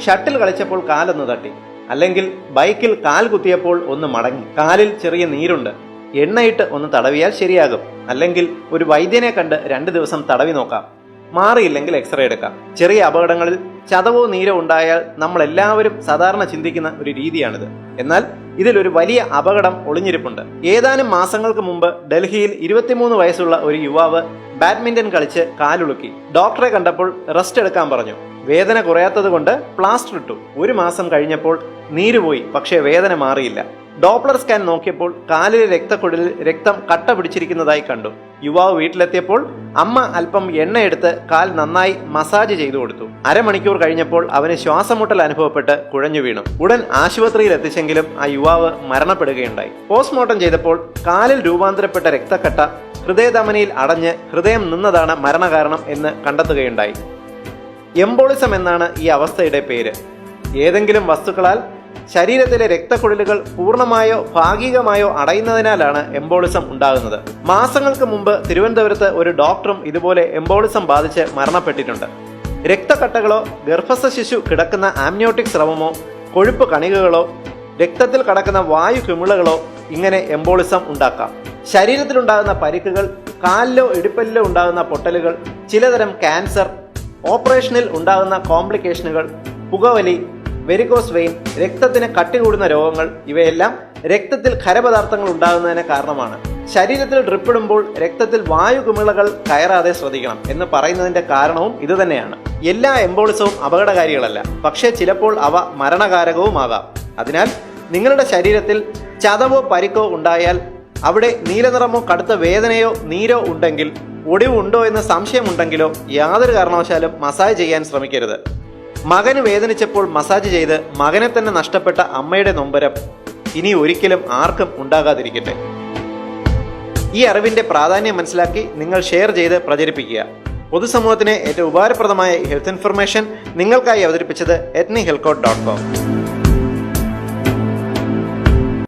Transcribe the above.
Shuttle കളിച്ചപ്പോൾ കാലൊന്ന് തട്ടി, അല്ലെങ്കിൽ ബൈക്കിൽ കാൽ കുത്തിയപ്പോൾ ഒന്ന് മടങ്ങി, കാലിൽ ചെറിയ നീരുണ്ട്, എണ്ണയിട്ട് ഒന്ന് തടവിയാൽ ശരിയാകും, അല്ലെങ്കിൽ ഒരു വൈദ്യനെ കണ്ട് 2 ദിവസം തടവി നോക്കാം, മാറിയില്ലെങ്കിൽ എക്സ്റേ എടുക്കാം. ചെറിയ അപകടങ്ങളിൽ ചതവോ നീരോ ഉണ്ടായാൽ നമ്മൾ എല്ലാവരും സാധാരണ ചിന്തിക്കുന്ന ഒരു രീതിയാണിത്. എന്നാൽ ഇതിലൊരു വലിയ അപകടം ഒളിഞ്ഞിരിപ്പുണ്ട്. ഏതാനും മാസങ്ങൾക്ക് മുമ്പ് ഡൽഹിയിൽ 23 വയസ്സുള്ള ഒരു യുവാവ് ബാഡ്മിന്റൺ കളിച്ച് കാലുളുക്കി. ഡോക്ടറെ കണ്ടപ്പോൾ റെസ്റ്റ് എടുക്കാൻ പറഞ്ഞു. വേദന കുറയാത്തത് കൊണ്ട് പ്ലാസ്റ്റർ ഇട്ടു. 1 മാസം കഴിഞ്ഞപ്പോൾ നീരുപോയി, പക്ഷേ വേദന മാറിയില്ല. ഡോപ്ലർ സ്കാൻ നോക്കിയപ്പോൾ കാലിലെ രക്തക്കുഴലിൽ രക്തം കട്ട പിടിച്ചിരിക്കുന്നതായി കണ്ടു. യുവാവ് വീട്ടിലെത്തിയപ്പോൾ അമ്മ അല്പം എണ്ണയെടുത്ത് കാൽ നന്നായി മസാജ് ചെയ്തു കൊടുത്തു. അരമണിക്കൂർ കഴിഞ്ഞപ്പോൾ അവന് ശ്വാസമുട്ടൽ അനുഭവപ്പെട്ട് കുഴഞ്ഞു വീണു. ഉടൻ ആശുപത്രിയിൽ എത്തിച്ചെങ്കിലും ആ യുവാവ് മരണപ്പെടുകയുണ്ടായി. പോസ്റ്റ്മോർട്ടം ചെയ്തപ്പോൾ കാലിൽ രൂപാന്തരപ്പെട്ട രക്തക്കട്ട ഹൃദയധമനിയിൽ അടഞ്ഞ് ഹൃദയം നിന്നതാണ് മരണകാരണം എന്ന് കണ്ടെത്തുകയുണ്ടായി. എംബോളിസം എന്നാണ് ഈ അവസ്ഥയുടെ പേര്. ഏതെങ്കിലും വസ്തുക്കളാൽ ശരീരത്തിലെ രക്തക്കുഴലുകൾ പൂർണ്ണമായോ ഭാഗികമായോ അടയുന്നതിനാലാണ് എംബോളിസം ഉണ്ടാകുന്നത്. മാസങ്ങൾക്ക് മുമ്പ് തിരുവനന്തപുരത്ത് ഒരു ഡോക്ടറും ഇതുപോലെ എംബോളിസം ബാധിച്ച് മരണപ്പെട്ടിട്ടുണ്ട്. രക്തക്കട്ടകളോ ഗർഭസ്ഥ ശിശു കിടക്കുന്ന ആംനിയോട്ടിക് സ്രവമോ കൊഴുപ്പ് കണികകളോ രക്തത്തിൽ കടക്കുന്ന വായു കുമിളകളോ ഇങ്ങനെ എംബോളിസം ഉണ്ടാക്കാം. ശരീരത്തിലുണ്ടാകുന്ന പരിക്കുകൾ, കാലിലോ ഇടുപ്പലിലോ ഉണ്ടാകുന്ന പൊട്ടലുകൾ, ചിലതരം ക്യാൻസർ, ഓപ്പറേഷനിൽ ഉണ്ടാകുന്ന കോംപ്ലിക്കേഷനുകൾ, പുകവലി, വെരിക്കോസ് വെയിൻ, രക്തത്തിന് കട്ടി കൂടുന്ന രോഗങ്ങൾ, ഇവയെല്ലാം രക്തത്തിൽ ഖരപദാർത്ഥങ്ങൾ ഉണ്ടാകുന്നതിന് കാരണമാണ്. ശരീരത്തിൽ ഡ്രിപ്പിടുമ്പോൾ രക്തത്തിൽ വായു കുമിളകൾ കയറാതെ ശ്രദ്ധിക്കണം എന്ന് പറയുന്നതിന്റെ കാരണവും ഇതുതന്നെയാണ്. എല്ലാ എംബോളിസവും അപകടകാരികളല്ല, പക്ഷേ ചിലപ്പോൾ അവ മരണകാരകവുമാകാം. അതിനാൽ നിങ്ങളുടെ ശരീരത്തിൽ ചതവോ പരിക്കോ ഉണ്ടായാൽ, അവിടെ നീലനിറമോ കടുത്ത വേദനയോ നീരോ ഉണ്ടെങ്കിൽ, ഒടിവ് ഉണ്ടോ എന്ന് സംശയമുണ്ടെങ്കിലോ യാതൊരു കാരണവശാലും മസാജ് ചെയ്യാൻ ശ്രമിക്കരുത്. മകന് വേദനിച്ചപ്പോൾ മസാജ് ചെയ്ത് മകനെ തന്നെ നഷ്ടപ്പെട്ട അമ്മയുടെ നൊമ്പരം ഇനി ഒരിക്കലും ആർക്കും ഉണ്ടാകാതിരിക്കട്ടെ. ഈ അറിവിന്റെ പ്രാധാന്യം മനസ്സിലാക്കി നിങ്ങൾ ഷെയർ ചെയ്ത് പ്രചരിപ്പിക്കുക. പൊതുസമൂഹത്തിന് ഏറ്റവും ഉപകാരപ്രദമായ ഹെൽത്ത് ഇൻഫർമേഷൻ നിങ്ങൾക്കായി അവതരിപ്പിച്ചത് etnihealthcode.com.